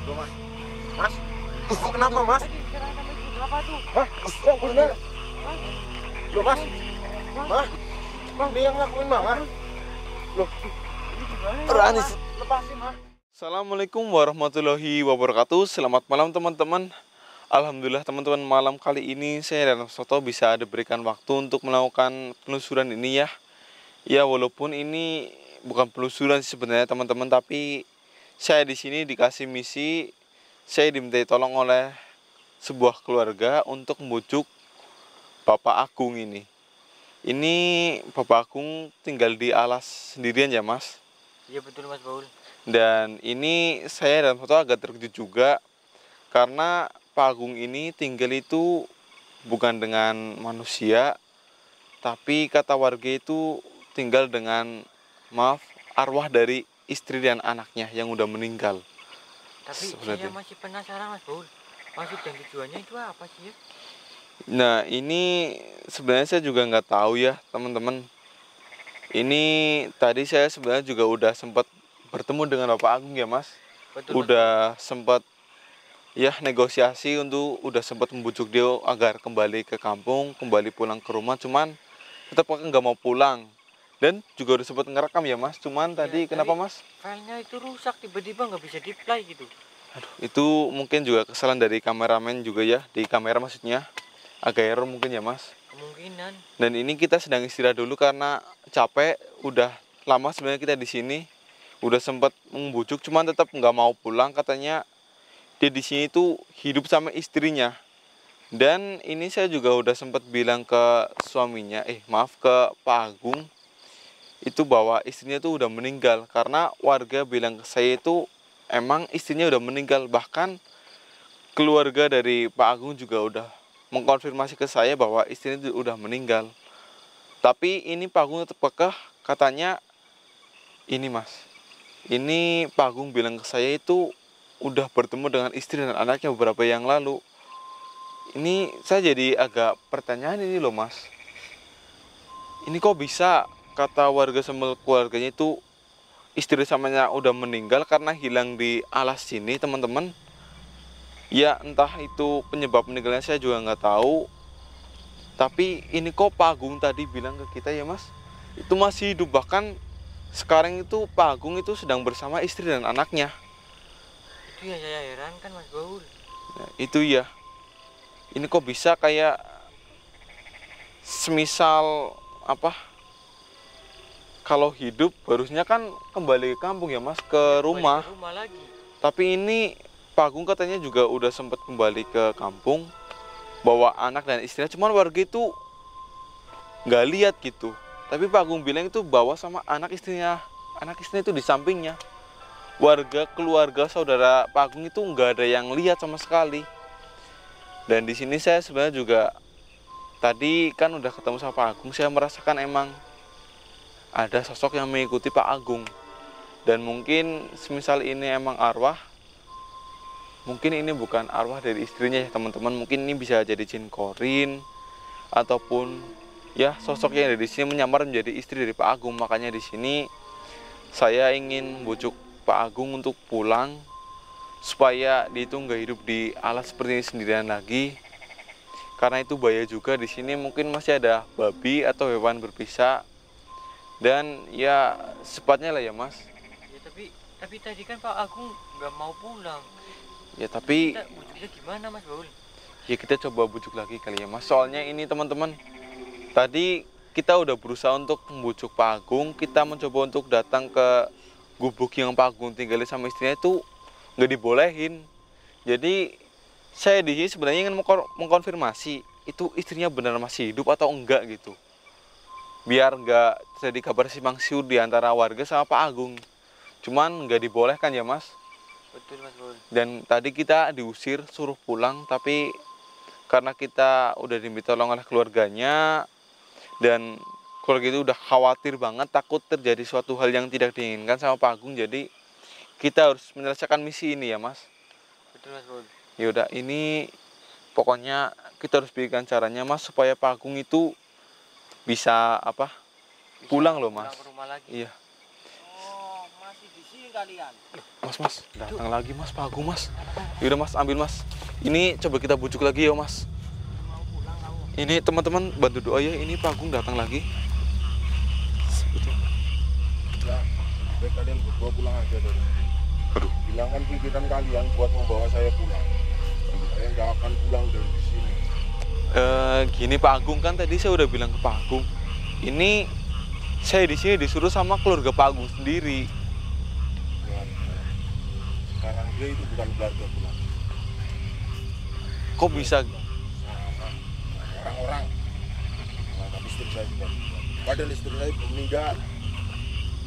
Loh, Mas. Mas, kok kenapa, Mas? Apa tuh? Hah? Kok bener? Loh, Mas. Mas, ini yang ngakuin Mama. Loh, Ranis, lepasin, Mas. Assalamualaikum warahmatullahi wabarakatuh. Selamat malam teman-teman. Alhamdulillah teman-teman, malam kali ini saya dan Soto bisa diberikan waktu untuk melakukan penelusuran ini ya. Ya walaupun ini bukan penelusuran sih sebenarnya teman-teman, tapi saya di sini dikasih misi. Saya dimintai tolong oleh sebuah keluarga untuk membujuk Bapak Agung ini. Ini Bapak Agung tinggal di alas sendirian ya Mas. Iya betul Mas Baul. Dan ini saya dan Foto agak terkejut juga karena Pak Agung ini tinggal itu bukan dengan manusia, tapi kata warga itu tinggal dengan, maaf, arwah dari istri dan anaknya yang udah meninggal. Tapi Seperti. saya masih penasaran Mas Baul. Maksud dan tujuannya itu apa sih ya? Nah ini sebenarnya saya juga nggak tahu ya teman-teman. Ini tadi saya sebenarnya juga udah sempat bertemu dengan Bapak Agung ya Mas. Betul Mas Udah sempat ya negosiasi untuk udah sempat membujuk dia agar kembali ke kampung, kembali pulang ke rumah, cuman tetap nggak mau pulang. Dan juga udah sempat ngerekam ya Mas, cuman Baul. tadi Ya, kenapa tapi Mas? filenya itu rusak tiba-tiba nggak bisa di-play gitu. Aduh, itu mungkin juga kesalahan dari kameramen juga ya, di kamera maksudnya. Agak error mungkin ya Mas. Kemungkinan. Dan ini kita sedang istirahat dulu karena capek, udah lama sebenarnya kita di sini. Udah sempat membujuk cuman tetap nggak mau pulang, katanya dia di sini tuh hidup sama istrinya. Dan ini saya juga udah sempat bilang ke suaminya, maaf, ke Pak Agung itu bahwa istrinya tuh udah meninggal karena warga bilang ke saya itu emang istrinya udah meninggal. Bahkan keluarga dari Pak Agung juga udah mengkonfirmasi ke saya bahwa istrinya tuh udah meninggal. Tapi ini Pak Agung tetap kekeh, katanya ini Mas, ini Pak Agung bilang ke saya itu udah bertemu dengan istri dan anaknya beberapa yang lalu. Ini saya jadi agak pertanyaan ini loh Mas. Ini kok bisa kata warga sama keluarganya itu istri samanya udah meninggal karena hilang di alas sini teman-teman. Ya entah itu penyebab meninggalnya saya juga nggak tahu. Tapi ini kok Pak Agung tadi bilang ke kita ya Mas, itu masih hidup. Bahkan sekarang itu Pak Agung itu sedang bersama istri dan anaknya. Itu ya saya heran kan Mas Baul. Nah, itu ya. Ini kok bisa kayak semisal apa? Kalau hidup harusnya kan kembali ke kampung ya Mas, ke Iya, kembali rumah. ke rumah lagi. Tapi ini Pak Agung katanya juga udah sempat kembali ke kampung, bawa anak dan istrinya. Cuman warga itu nggak lihat gitu. Tapi Pak Agung bilang itu bawa sama anak istrinya. Anak istrinya itu di sampingnya. Warga, keluarga, saudara Pak Agung itu nggak ada yang lihat sama sekali. Dan di sini saya sebenarnya juga tadi kan udah ketemu sama Pak Agung, saya merasakan emang ada sosok yang mengikuti Pak Agung. Dan mungkin semisal ini emang arwah, mungkin ini bukan arwah dari istrinya ya teman-teman. Mungkin ini bisa jadi jin korin ataupun ya sosok yang ada di sini menyamar menjadi istri dari Pak Agung. Makanya di sini saya ingin bujuk Pak Agung untuk pulang supaya dia itu nggak hidup di alas seperti ini sendirian lagi. Karena itu bahaya juga, di sini mungkin masih ada babi atau hewan berbisa. Dan ya sepatnya lah ya Mas. Ya tapi tadi kan Pak Agung nggak mau pulang. Ya tapi Kita bujuknya gimana Mas Baul? ya kita coba bujuk lagi kali ya Mas. Soalnya ini teman-teman, tadi kita udah berusaha untuk membujuk Pak Agung. Kita mencoba untuk datang ke gubuk yang Pak Agung tinggalin sama istrinya itu nggak dibolehin. Jadi saya di sini sebenarnya ingin mengkonfirmasi itu istrinya benar masih hidup atau enggak gitu. Biar nggak terjadi kabar simpang siur di antara warga sama Pak Agung. Cuman nggak dibolehkan ya Mas. Betul Mas Baul. Dan tadi kita diusir suruh pulang, tapi karena kita udah diminta tolong oleh keluarganya dan keluarga itu udah khawatir banget, takut terjadi suatu hal yang tidak diinginkan sama Pak Agung, jadi kita harus menyelesaikan misi ini ya Mas. Betul Mas Baul. Ya udah, ini pokoknya kita harus bikin caranya Mas supaya Pak Agung itu bisa Bisa pulang loh Mas. Pulang ke rumah lagi. Iya. Oh Mas, Masih di sini kalian. Mas, datang lagi mas, Pak Agung mas. Yaudah mas, ambil mas. Ini coba kita bujuk lagi ya mas. Mau pulang kamu. Ini teman-teman bantu doa ya, ini Pak Agung datang lagi. Ya, baik kalian berdua pulang aja dari sini. Aduh. Hilangkan pikiran kalian buat membawa saya pulang. Saya nggak akan pulang dari sini. Gini Pak Agung, kan tadi saya udah bilang ke Pak Agung. Ini saya di sini disuruh sama keluarga Pak Agung sendiri. Keluarga. Sekarang dia itu bukan keluarga pulang. Kok bisa? Sama orang-orang. Menganggap istri saya juga. Padahal istri saya belum meninggal.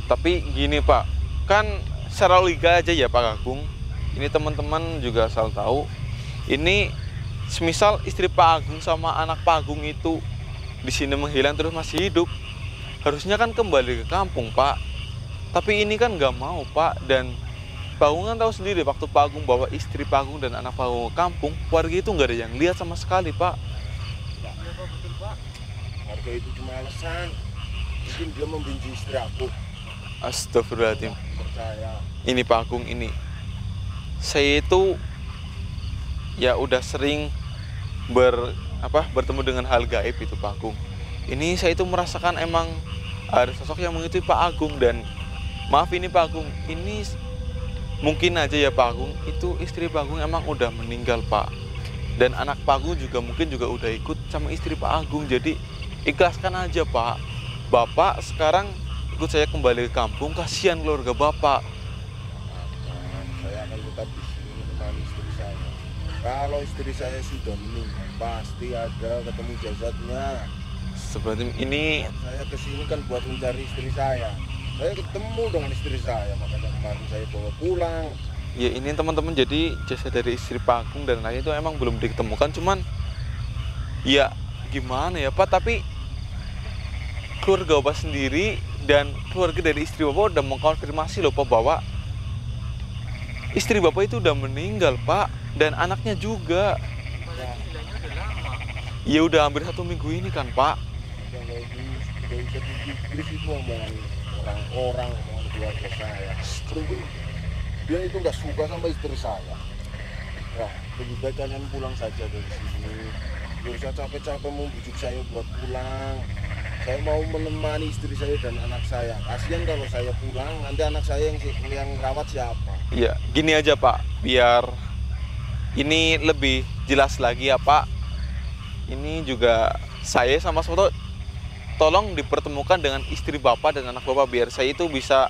Tapi gini Pak, kan secara logika aja ya Pak Agung. Ini teman-teman juga asal tahu. Ini semisal istri Pak Agung sama anak Pak Agung itu di sini menghilang terus masih hidup, harusnya kan kembali ke kampung Pak. Tapi ini kan nggak mau Pak, dan Pak Agung kan tahu sendiri waktu Pak Agung bawa istri Pak Agung dan anak Pak Agung ke kampung, warga itu nggak ada yang lihat sama sekali Pak. Iya Pak, betul Pak. Harga itu cuma alasan. Mungkin dia membenci istri aku. Astagfirullahaladzim. Percaya. Ini Pak Agung, ini saya itu ya udah sering bertemu dengan hal gaib itu Pak Agung. Ini saya itu merasakan emang ada sosok yang mengikuti Pak Agung, dan maaf ini Pak Agung, ini mungkin aja ya Pak Agung, itu istri Pak Agung emang udah meninggal Pak, dan anak Pak Agung juga mungkin juga udah ikut sama istri Pak Agung. Jadi ikhlaskan aja Pak. Bapak sekarang ikut saya kembali ke kampung, kasihan keluarga Bapak. Saya akan tetap di sini menemani istri saya. Kalau istri saya sudah meninggal, pasti ada ketemu jasadnya. Seperti ini. Saya kesini kan buat mencari istri saya. Saya ketemu dengan istri saya, makanya kemarin saya bawa pulang. Ya ini teman-teman, jadi jasad dari istri Pak Agung dan lain itu emang belum ditemukan, cuman ya gimana ya Pak, tapi keluarga Bapak sendiri dan keluarga dari istri Bapak udah mengkonfirmasi loh Pak, bahwa istri Bapak itu udah meninggal Pak, dan anaknya juga. Padahal gilanya udah lama. Ya udah hampir 1 minggu ini kan Pak. Kalau itu sudah bisa dikris itu omongan orang-orang, omongan keluarga saya. Mungkin dia itu nggak suka sama istri saya. Nah, lebih baik kalian pulang saja dari sini. Gak usah capek-capek membujuk saya buat pulang. Saya mau menemani istri saya dan anak saya. Kasihan kalau saya pulang, nanti anak saya yang rawat siapa? Ya gini aja Pak, biar ini lebih jelas lagi ya Pak. Ini juga saya sama Soto tolong dipertemukan dengan istri Bapak dan anak Bapak, biar saya itu bisa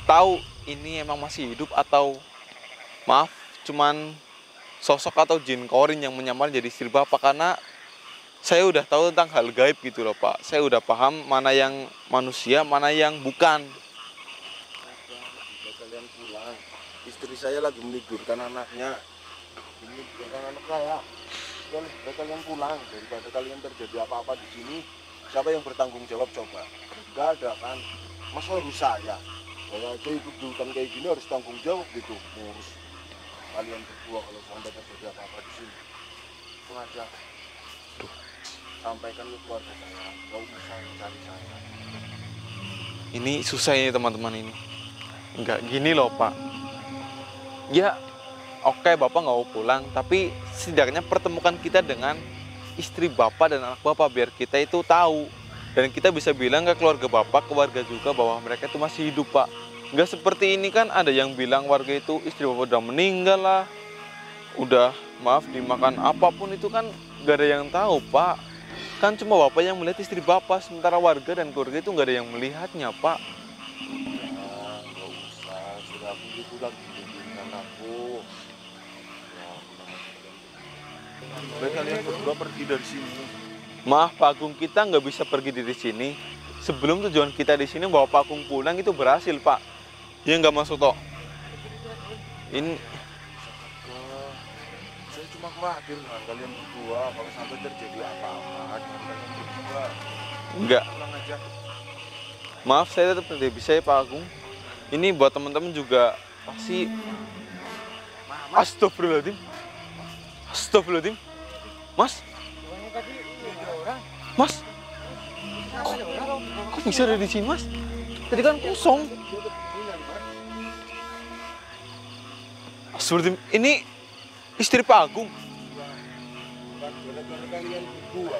tahu ini emang masih hidup atau maaf cuman sosok atau jin korin yang menyamar jadi istri Bapak. Karena saya udah tahu tentang hal gaib gitu loh Pak. Saya udah paham mana yang manusia, mana yang bukan. Jika kalian pulang, istri saya lagi menidurkan anaknya. Ini bukan anak saya. Jika kalian pulang, daripada kalian terjadi apa-apa di sini, siapa yang bertanggung jawab coba? Enggak ada kan? Masa harus saya? Saya aja hidup di hutan kayak gini harus tanggung jawab gitu. Ngurus kalian berdua kalau sampai terjadi apa-apa di sini. Itu aja. Sampaikan ke keluarga saya, nggak usah mencari saya. Ini susah ini teman-teman ini. Enggak gini loh Pak. Ya oke Bapak nggak mau pulang, tapi setidaknya pertemukan kita dengan istri Bapak dan anak Bapak, biar kita itu tahu. Dan kita bisa bilang ke keluarga Bapak, ke warga juga bahwa mereka itu masih hidup Pak. Nggak seperti ini kan, ada yang bilang warga itu istri Bapak udah meninggal lah. Udah maaf dimakan apapun, itu kan nggak ada yang tahu Pak. Kan cuma Bapak yang melihat istri Bapak, sementara warga dan keluarga itu nggak ada yang melihatnya Pak. Ya, nggak usah. Sudah aku itu lagi bimbingan aku. Ya, baik kalian berdua pergi dari sini. Maaf Pak Agung, kita nggak bisa pergi dari sini sebelum tujuan kita di sini bawa Pak Agung pulang itu berhasil Pak. Ya nggak masuk toh. Ini Saya cuma khawatir dengan kalian berdua kalau sampai terjadi apa-apa dengan kalian berdua. nggak. Pulang aja. Maaf saya tetap tidak bisa ya Pak Agung. Ini buat teman-teman juga pasti. Astagfirullahaladzim. Astagfirullahaladzim. Mas, Gimana tadi ada orang? Mas, Kenapa ada orang? kok bisa ada di sini Mas? Tadi kan kosong. Dia kepikiran, Pak. Astagfirullahaladzim, ini istri Pak Agung. Bukan gara-gara kalian berdua.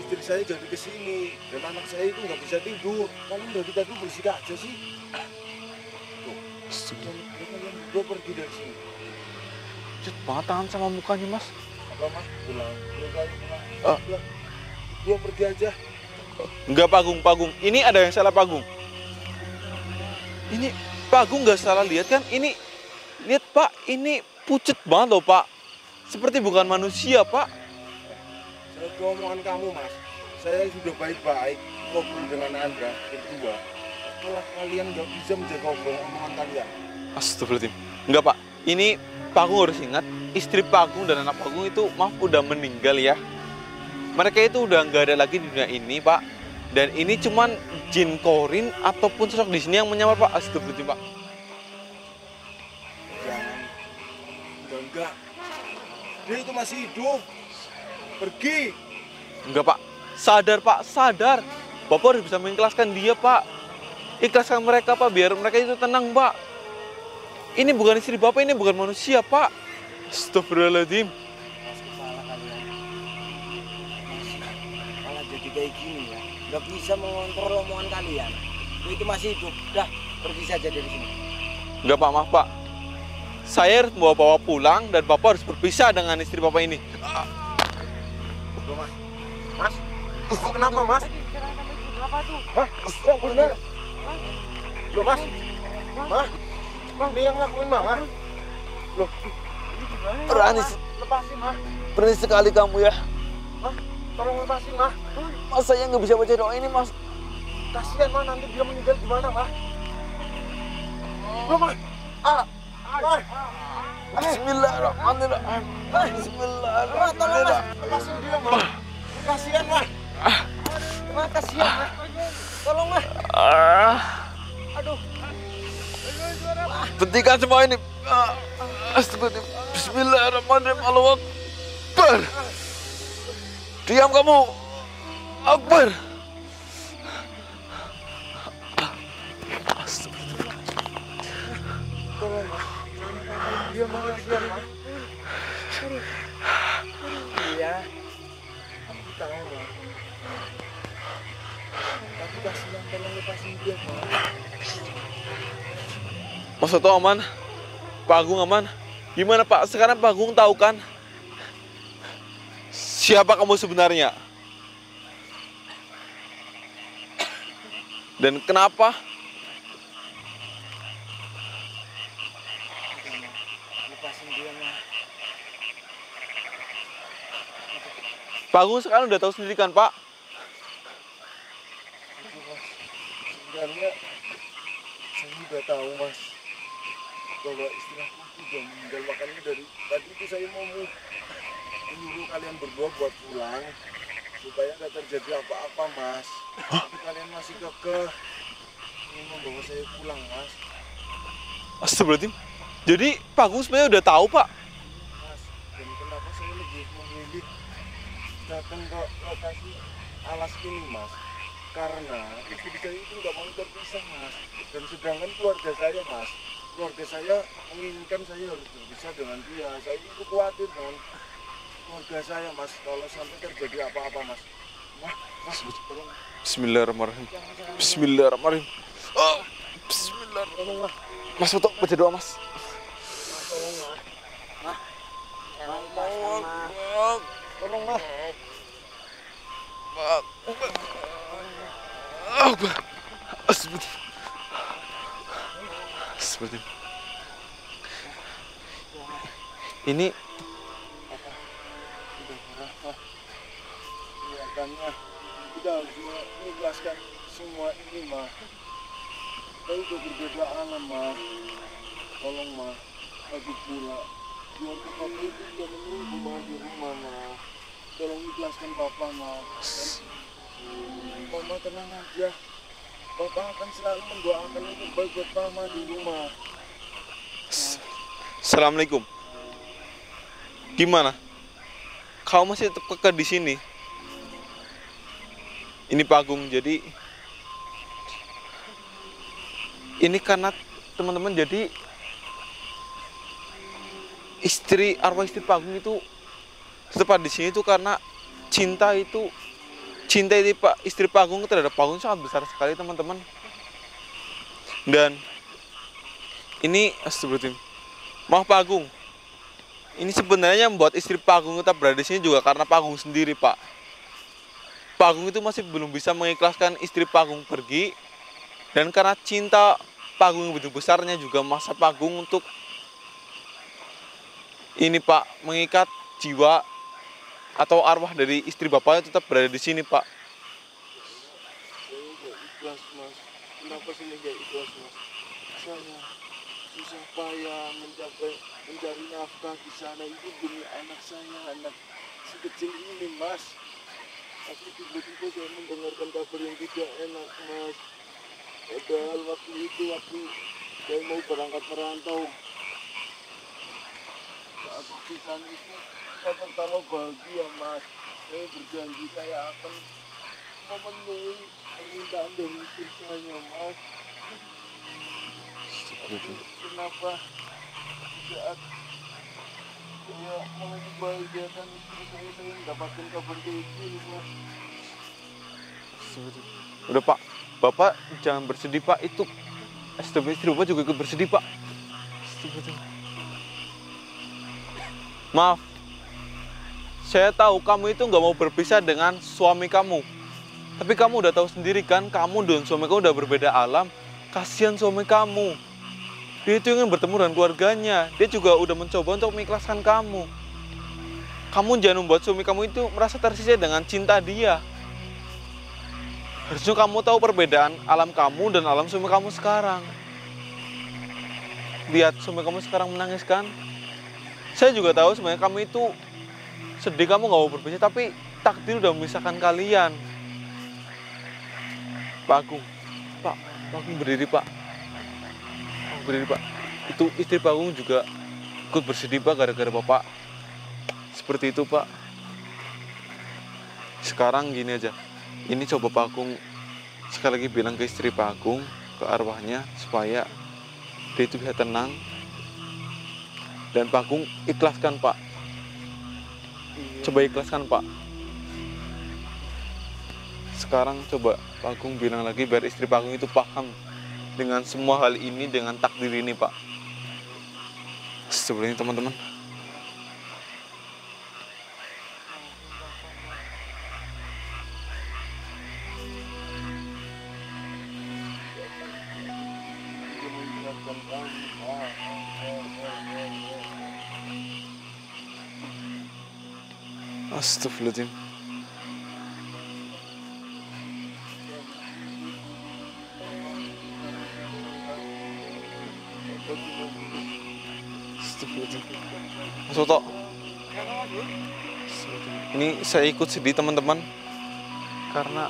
Istri saya jadi kesini dan anak saya itu nggak bisa tidur. Kalian dari tadi berisik aja sih. Tuh, kalian berdua pergi dari sini. Cut banget tangan sama mukanya, Mas. Apa mas? Pulang. Pulang. Ah. Pulang. Dua pergi aja. Enggak, Pak Agung. Ini ada yang salah, Pak Agung. Ini Pak Agung nggak salah lihat kan? Ini lihat Pak, ini pucet banget loh Pak. Seperti bukan manusia Pak. Saya tahu omongan kamu mas. Saya sudah baik-baik ngobrol dengan anda berdua. Malah kalian nggak bisa menjaga omongan kalian. Astagfirullahaladzim. Enggak Pak, ini Pak Agung harus ingat, istri Pak Agung dan anak Pak Agung itu maaf udah meninggal ya. Mereka itu udah nggak ada lagi di dunia ini Pak. Dan ini cuman jin korin ataupun sosok di sini yang menyamar Pak. Astagfirullahaladzim Pak. Jangan. Enggak. Dia itu masih hidup. Pergi. Enggak Pak, sadar Pak, sadar. Bapak harus bisa mengikhlaskan dia Pak. Ikhlaskan mereka Pak, biar mereka itu tenang Pak. Ini bukan istri Bapak, ini bukan manusia Pak. Astagfirullahaladzim. Mas, kepala kalian. Mas, malah jadi kayak gini ya. Nggak bisa mengontrol omongan kalian. Dia itu masih hidup. Dah, pergi saja dari sini. Enggak Pak, maaf Pak. Saya harus membawa Bapak pulang dan Bapak harus berpisah dengan istri Bapak ini. Loh, mas. Mas. Kok kenapa mas? Apa tuh? Hah? Kok benar? Loh mas. Mas. Mas dia yang ngelakuin mama. Loh. Berani, Lepasin mas. berani sekali kamu ya. Mas. Tolong lepasin mas. Mas saya nggak bisa baca doa ini mas. Kasihan mas nanti dia meninggal gimana mas? Loh mas. Ah. Mas. Bismillahirrahmanirrahim. Bismillahirrahmanirrahim. Lepasin dia mas. Kasihan mas. Mas, kasihan mas. Tolong mas. Aduh. Hentikan semua ini. Astagfirullah. Bismillahirrahmanirrahim. Allahu Akbar. Diam kamu. Akbar. Astagfirullah. Tolong mas. Dia mau kasihan mas. Iya. Aku tahu mas. Tapi kasihan tolong lepasin dia mas. Mas Soto aman? Pak Agung aman? Gimana Pak? Sekarang Pak Agung tahu kan? Siapa kamu sebenarnya? Dan kenapa? Lepasin dia mas. Pak Agung sekarang udah tahu sendiri kan Pak? Sebenarnya saya udah tahu mas bahwa istri aku sudah meninggal, makanya dari tadi itu saya mau menyuruh kalian berdua buat pulang supaya nggak terjadi apa-apa mas. Tapi kalian masih kekeh ingin membawa saya pulang mas. Astagfirullahaladzim. Jadi Pak Agung sebenarnya udah tahu Pak? Mas, dan kenapa saya lebih memilih datang ke lokasi alas ini mas? Karena istri saya itu nggak mau terpisah mas. Dan sedangkan keluarga saya mas, keluarga saya menginginkan saya harus berpisah dengan dia. Saya itu khawatir dengan keluarga saya mas, kalau sampai terjadi apa-apa mas. Mas, tolong. Bismillahirrahmanirrahim. Bismillahirrahmanirrahim. Oh, Bismillahirrahmanirrahim. Tolong mas. Mas Soto baca doa Mas. Tolong mas. Jangan lepaskan mas. Tolong mas. Astagfirullah. Ini Kelihatannya kita harus mengikhlaskan semua ini mas. Kita udah berbeda alam mas. Tolong mas, lagi pula keluarga papa itu udah menunggu mas di rumah mas. Tolong ikhlaskan papa mas. Dan mama tenang aja. Papa akan selalu mendoakan yang terbaik buat mama di rumah. Assalamualaikum. Gimana? Kau masih tetap kekeh di sini? Ini Pak Agung, jadi ini karena teman-teman, jadi arwah istri Pak Agung itu tetap di sini tuh karena cinta itu istri Pak Agung terhadap Pak Agung sangat besar sekali teman-teman. Dan ini astagfirullahaladzim. Maaf Pak Agung. Ini sebenarnya membuat istri Pak Agung tetap berada di sini juga karena Pak Agung sendiri, Pak. Pak Agung itu masih belum bisa mengikhlaskan istri Pak Agung pergi, dan karena cinta Pak Agung yang begitu besarnya juga masa Pak Agung untuk ini Pak, mengikat jiwa atau arwah dari istri bapaknya tetap berada di sini, Pak. Saya nggak ikhlas, Mas. Kenapa saya nggak ikhlas, Mas? Saya susah payah mencari nafkah di sana itu demi anak saya, anak si kecil ini, Mas. Tapi tiba-tiba saya mendengarkan kabar yang tidak enak, Mas. Padahal waktu saya mau berangkat merantau, saat di sana itu saya pertama bahagia, Mas. Saya berjanji saya akan memenuhi permintaan dari istri saya, Mas. Kenapa saat saya mau membahagiakan istri saya mendapatkan kabar kayak gini, Mas? Udah Pak, Bapak jangan bersedih Pak. Itu istri Bapak juga ikut bersedih Pak. Maaf, saya tahu kamu itu nggak mau berpisah dengan suami kamu. Tapi kamu udah tahu sendiri kan, kamu dan suami kamu udah berbeda alam. Kasihan suami kamu. Dia itu ingin bertemu dengan keluarganya. Dia juga udah mencoba untuk mengikhlaskan kamu. Kamu jangan membuat suami kamu itu merasa tersisih dengan cinta dia. Harusnya kamu tahu perbedaan alam kamu dan alam suami kamu sekarang. Lihat suami kamu sekarang menangis kan? Saya juga tahu sebenarnya kamu itu sedih, kamu gak mau berpisah, tapi takdir udah memisahkan kalian. Pak Agung, Pak Agung berdiri Pak. Berdiri Pak. Itu istri Pak Agung juga ikut bersedih Pak gara-gara Bapak seperti itu Pak. Sekarang gini aja. Ini coba Pak Agung sekali lagi bilang ke istri Pak Agung, ke arwahnya, supaya dia itu bisa tenang. Dan Pak Agung ikhlaskan Pak. Coba ikhlaskan Pak. Sekarang coba Pak Agung bilang lagi biar istri Pak Agung itu paham dengan semua hal ini, dengan takdir ini Pak. Sebelumnya teman-teman. Astagfirullahaladzim. Astagfirullahaladzim. Mas Soto. Ini saya ikut sedih teman-teman. Karena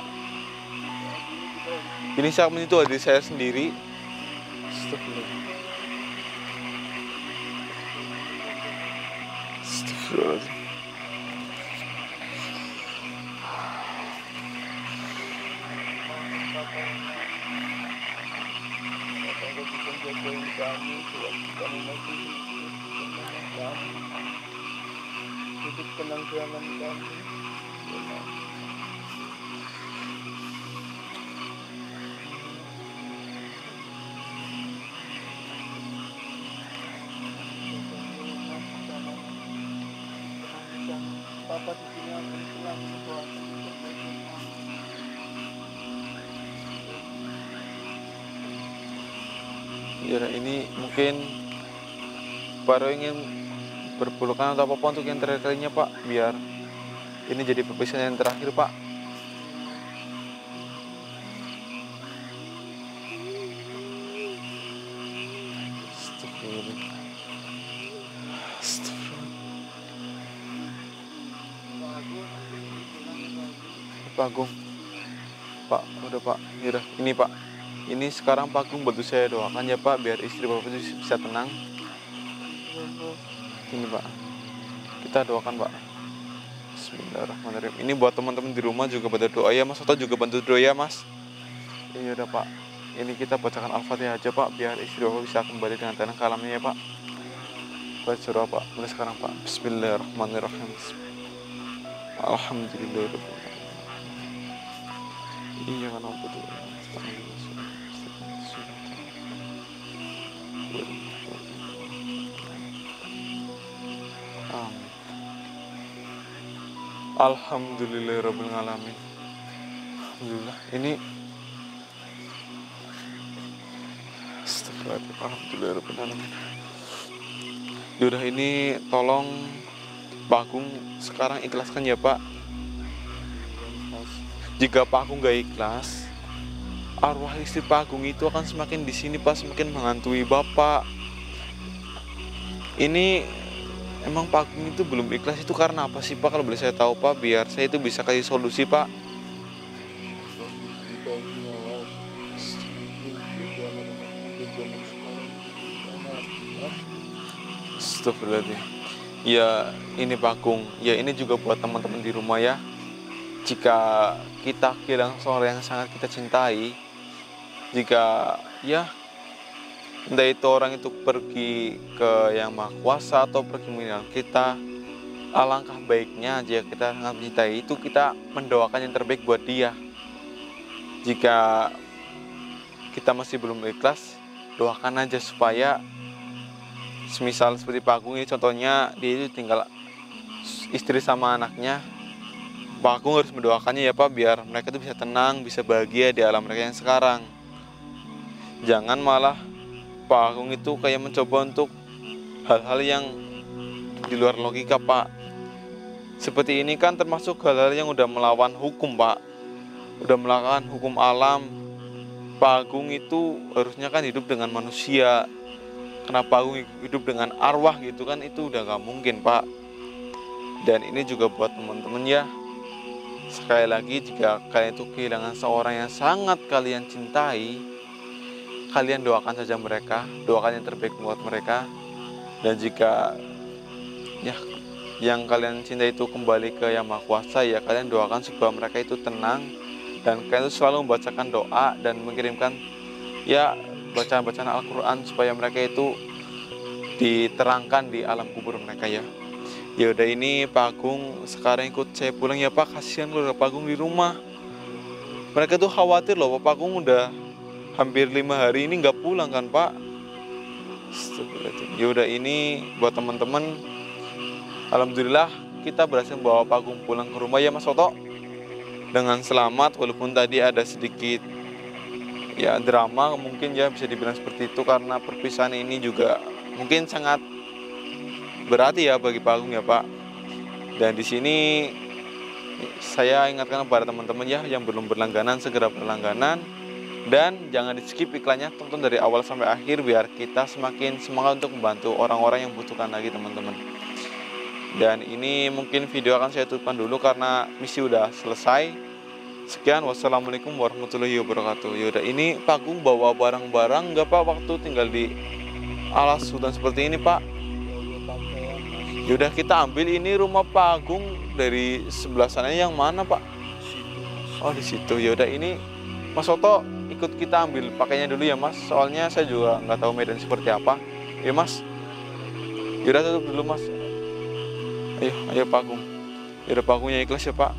ini saat itu adik saya sendiri. Astagfirullahaladzim. Astagfirullahaladzim. Hidup tenang jangan kami. Papa di sini akan pulang mendoakan untuk baik-baik. Ya ini mungkin baru ingin berpelukan atau apa untuk yang terakhir kalinya Pak, biar ini jadi perpisahan yang terakhir Pak. Astagfirullah. Pak Agung, Pak, udah Pak, yaudah, ini Pak, ini sekarang Pak Agung bantu saya doakan ya Pak, biar istri Bapak itu bisa tenang. Ini Pak, kita doakan Pak. Bismillahirrahmanirrahim. Ini buat teman-teman di rumah juga bantu doa ya Mas, atau juga bantu doa ya Mas. Ya udah Pak, ini kita bacakan Al-Fatihah aja Pak, biar istri Bapak bisa kembali dengan tenang ke alamnya ya Pak. Baca doa Pak, mulai sekarang Pak. Bismillahirrahmanirrahim. Alhamdulillahirabbil alamin. Iya kan na'budu wa iyyaka nasta'in. Amin. Alhamdulillahirabbil alamin. Alhamdulillah. Ini astagfirullahaladzim. Alhamdulillahirabbil alamin. Yaudah, ini tolong Pak Agung sekarang ikhlaskan ya Pak. Jika Pak Agung gak ikhlas, arwah istri Pak Agung itu akan semakin di sini Pak, semakin menghantui Bapak. Ini emang Pak Agung itu belum ikhlas itu karena apa sih Pak? Kalau boleh saya tahu Pak, biar saya itu bisa kasih solusi Pak. Astagfirullahaladzim. Ya ini Pak Agung, ya ini juga buat teman-teman di rumah ya. Jika kita kehilangan seorang yang sangat kita cintai, jika ya entah itu orang itu pergi ke Yang Maha Kuasa atau pergi meninggalkan kita, alangkah baiknya jika kita sangat mencintai itu kita mendoakan yang terbaik buat dia. Jika kita masih belum ikhlas, doakan aja supaya semisal seperti Pak Agung ini contohnya, dia itu tinggal istri sama anaknya. Pak Agung harus mendoakannya ya Pak, biar mereka itu bisa tenang, bisa bahagia di alam mereka yang sekarang. Jangan malah Pak Agung itu kayak mencoba untuk hal-hal yang di luar logika Pak. Seperti ini kan termasuk hal-hal yang udah melawan hukum Pak, udah melawan hukum alam. Pak Agung itu harusnya kan hidup dengan manusia. Kenapa Agung hidup dengan arwah gitu kan, itu udah gak mungkin Pak. Dan ini juga buat teman-teman ya, sekali lagi jika kalian itu kehilangan seorang yang sangat kalian cintai, kalian doakan saja mereka, doakan yang terbaik buat mereka. Dan jika ya yang kalian cintai itu kembali ke Yang Maha Kuasa, ya kalian doakan supaya mereka itu tenang, dan kalian itu selalu membacakan doa dan mengirimkan ya bacaan-bacaan Al-Quran supaya mereka itu diterangkan di alam kubur mereka ya. Ya udah, ini Pak Agung sekarang ikut saya pulang ya Pak. Kasihan keluarga Pak Agung di rumah. Mereka tuh khawatir loh, Pak Agung udah hampir 5 hari ini nggak pulang kan Pak. Ya udah, ini buat teman-teman, alhamdulillah kita berhasil membawa Pak Agung pulang ke rumah ya Mas Soto dengan selamat, walaupun tadi ada sedikit ya drama mungkin ya, bisa dibilang seperti itu, karena perpisahan ini juga mungkin sangat berarti ya bagi Pak Agung ya Pak. Dan di sini saya ingatkan kepada teman-teman ya yang belum berlangganan, segera berlangganan, dan jangan di skip iklannya, tonton dari awal sampai akhir biar kita semakin semangat untuk membantu orang-orang yang membutuhkan lagi teman-teman. Dan ini mungkin video akan saya tutupkan dulu karena misi udah selesai. Sekian, wassalamualaikum warahmatullahi wabarakatuh. Yaudah, ini Pak Agung bawa barang-barang nggak Pak waktu tinggal di alas hutan seperti ini Pak? Yaudah, kita ambil ini rumah Pak Agung dari sebelah sana yang mana Pak? Oh di situ. Yaudah, ini Mas Soto ikut kita ambil pakainya dulu ya Mas. Soalnya saya juga nggak tahu medan seperti apa. Ya Mas. Yaudah, tutup dulu Mas. Ayo Pak Agung. Yaudah, Pak Agungnya ikhlas ya Pak.